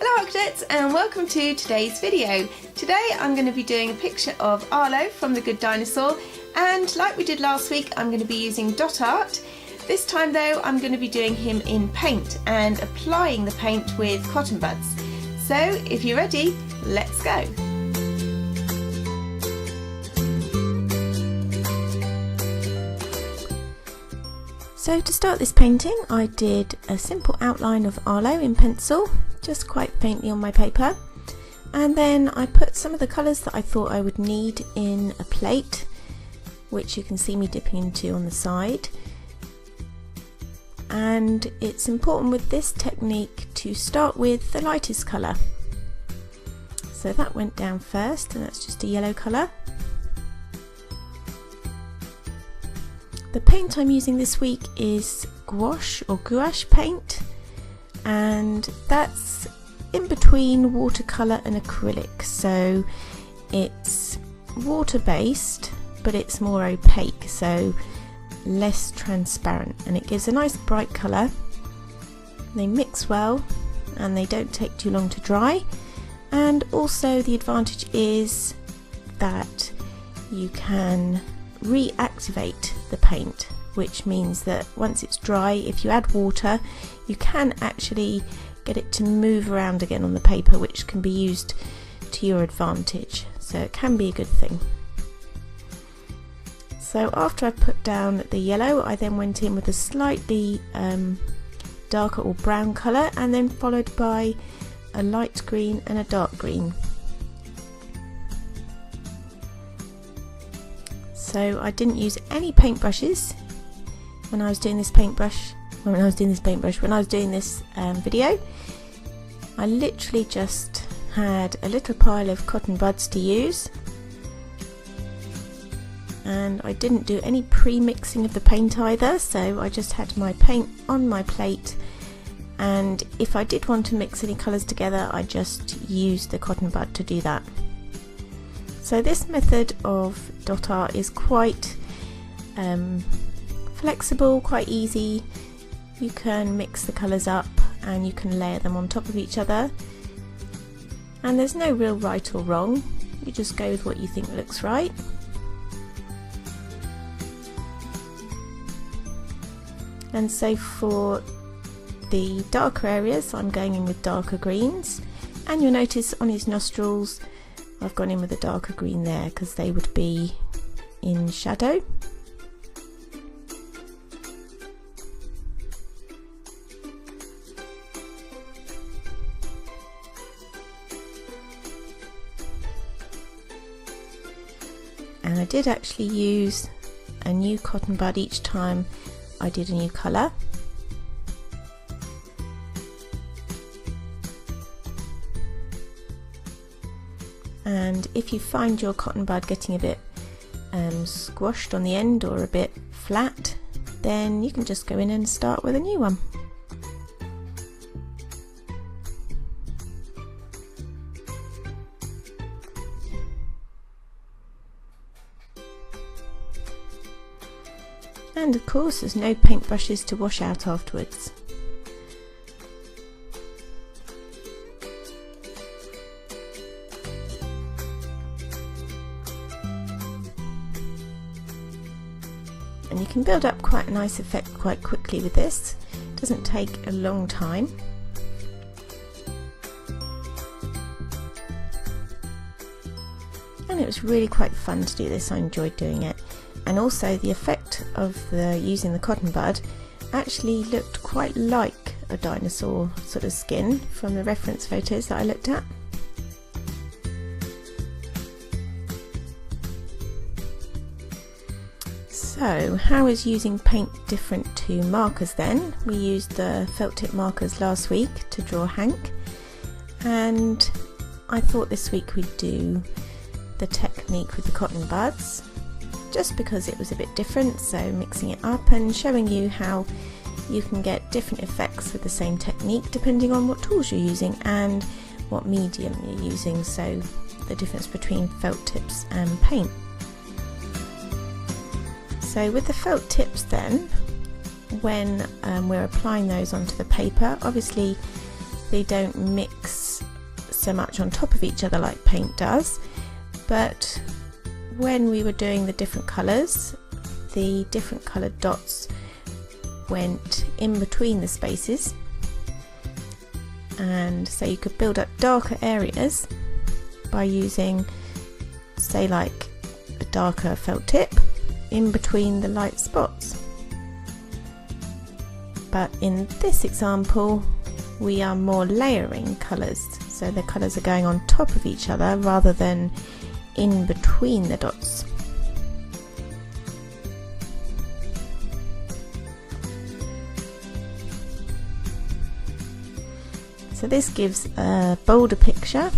Hello Artcadets and welcome to today's video. Today I'm going to be doing a picture of Arlo from The Good Dinosaur, and like we did last week I'm going to be using dot art. This time though I'm going to be doing him in paint and applying the paint with cotton buds. So if you're ready, let's go. So to start this painting I did a simple outline of Arlo in pencil, just quite faintly on my paper, and then I put some of the colours that I thought I would need in a plate, which you can see me dipping into on the side. And it's important with this technique to start with the lightest colour. So that went down first, and that's just a yellow colour. The paint I'm using this week is Gouache or Gouache paint, and that's in between watercolour and acrylic, so it's water based but it's more opaque, so less transparent, and it gives a nice bright colour. They mix well and they don't take too long to dry, and also the advantage is that you can reactivate the paint, which means that once it's dry, if you add water you can actually get it to move around again on the paper, which can be used to your advantage, so it can be a good thing. So after I put down the yellow, I then went in with a slightly darker or brown colour, and then followed by a light green and a dark green. So I didn't use any paintbrushes when I was doing this video. I literally just had a little pile of cotton buds to use, and I didn't do any pre-mixing of the paint either, so I just had my paint on my plate, and if I did want to mix any colours together I just used the cotton bud to do that. So this method of dot art is quite flexible, quite easy. You can mix the colours up and you can layer them on top of each other, and there's no real right or wrong, you just go with what you think looks right. And so for the darker areas I'm going in with darker greens, and you'll notice on his nostrils I've gone in with a darker green there because they would be in shadow. And I did actually use a new cotton bud each time I did a new colour. And if you find your cotton bud getting a bit squashed on the end or a bit flat, then you can just go in and start with a new one. And of course there's no paintbrushes to wash out afterwards. And you can build up quite a nice effect quite quickly with this. It doesn't take a long time. And it was really quite fun to do this, I enjoyed doing it. And also the effect of using the cotton bud actually looked quite like a dinosaur sort of skin from the reference photos that I looked at. So how is using paint different to markers then? We used the felt tip markers last week to draw Hank, and I thought this week we'd do the technique with the cotton buds, just because it was a bit different, so mixing it up and showing you how you can get different effects with the same technique depending on what tools you're using and what medium you're using, so the difference between felt tips and paint. So with the felt tips then, when we're applying those onto the paper, obviously they don't mix so much on top of each other like paint does, but when we were doing the different colours, the different coloured dots went in between the spaces, and so you could build up darker areas by using, say, like a darker felt tip in between the light spots. But in this example we are more layering colours, so the colours are going on top of each other rather than in between the dots. So this gives a bolder picture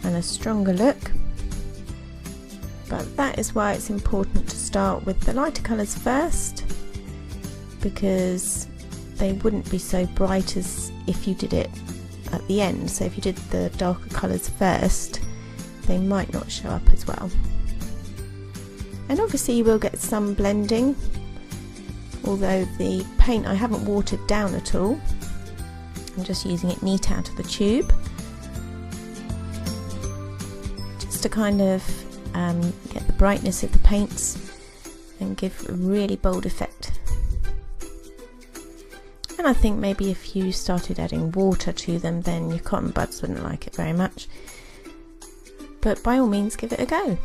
and a stronger look, but that is why it's important to start with the lighter colours first, because they wouldn't be so bright as if you did it at the end. So if you did the darker colours first, they might not show up as well. And obviously you will get some blending, although the paint I haven't watered down at all. I'm just using it neat out of the tube, just to kind of get the brightness of the paints and give a really bold effect. And I think maybe if you started adding water to them, then your cotton buds wouldn't like it very much. But by all means, give it a go.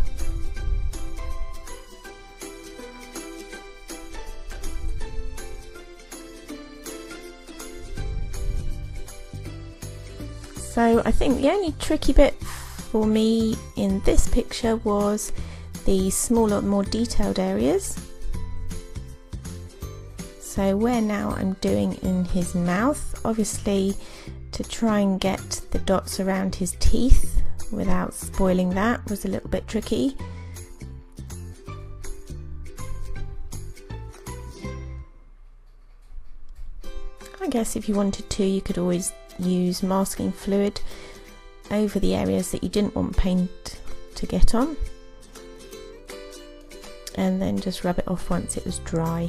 So I think the only tricky bit for me in this picture was the smaller, more detailed areas. So where now I'm doing in his mouth, obviously to try and get the dots around his teeth without spoiling that was a little bit tricky. I guess if you wanted to, you could always use masking fluid over the areas that you didn't want paint to get on, and then just rub it off once it was dry.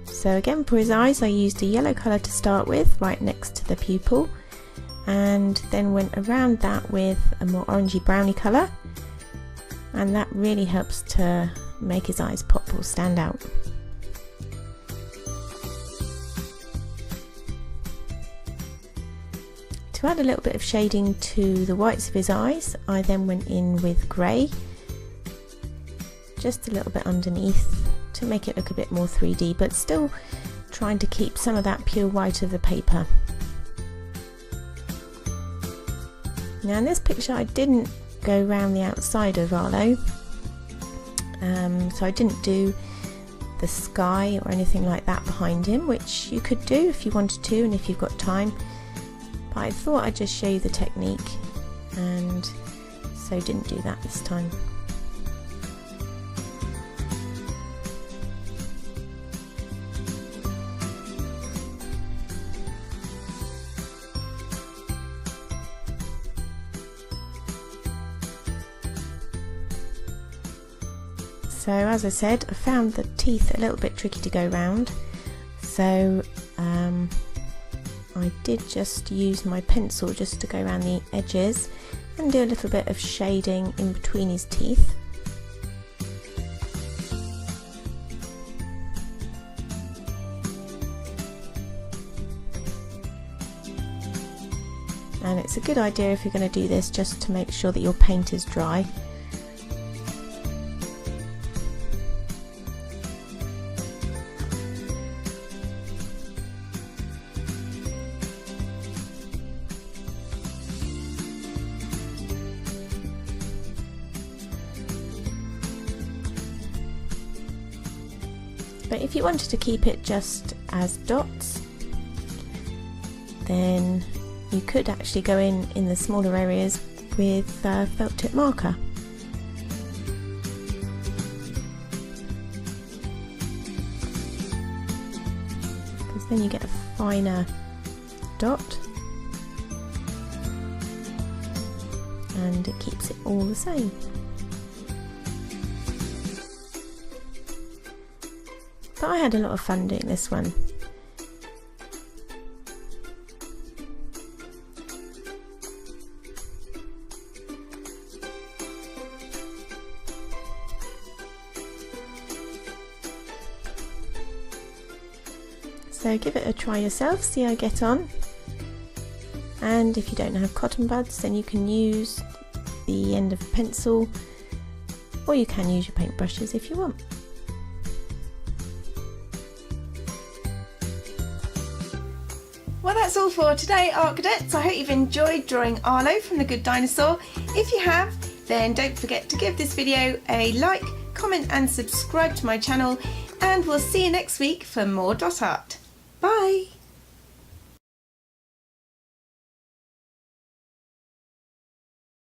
So again, for his eyes I used a yellow colour to start with, right next to the pupil, and then went around that with a more orangey browny colour, and that really helps to make his eyes pop or stand out. To add a little bit of shading to the whites of his eyes, I then went in with grey, just a little bit underneath, to make it look a bit more 3D, but still trying to keep some of that pure white of the paper. Now in this picture I didn't go around the outside of Arlo, so I didn't do the sky or anything like that behind him, which you could do if you wanted to and if you've got time, but I thought I'd just show you the technique, and so didn't do that this time. So as I said, I found the teeth a little bit tricky to go round, so I did just use my pencil just to go around the edges and do a little bit of shading in between his teeth. And it's a good idea if you're going to do this just to make sure that your paint is dry. But if you wanted to keep it just as dots, then you could actually go in the smaller areas with felt tip marker. Because then you get a finer dot and it keeps it all the same. but I had a lot of fun doing this one. So give it a try yourself, see how you get on. And if you don't have cotton buds, then you can use the end of a pencil, or you can use your paintbrushes if you want. Well, that's all for today, Artcadets. I hope you've enjoyed drawing Arlo from The Good Dinosaur. If you have, then don't forget to give this video a like, comment and subscribe to my channel, and we'll see you next week for more dot art. Bye!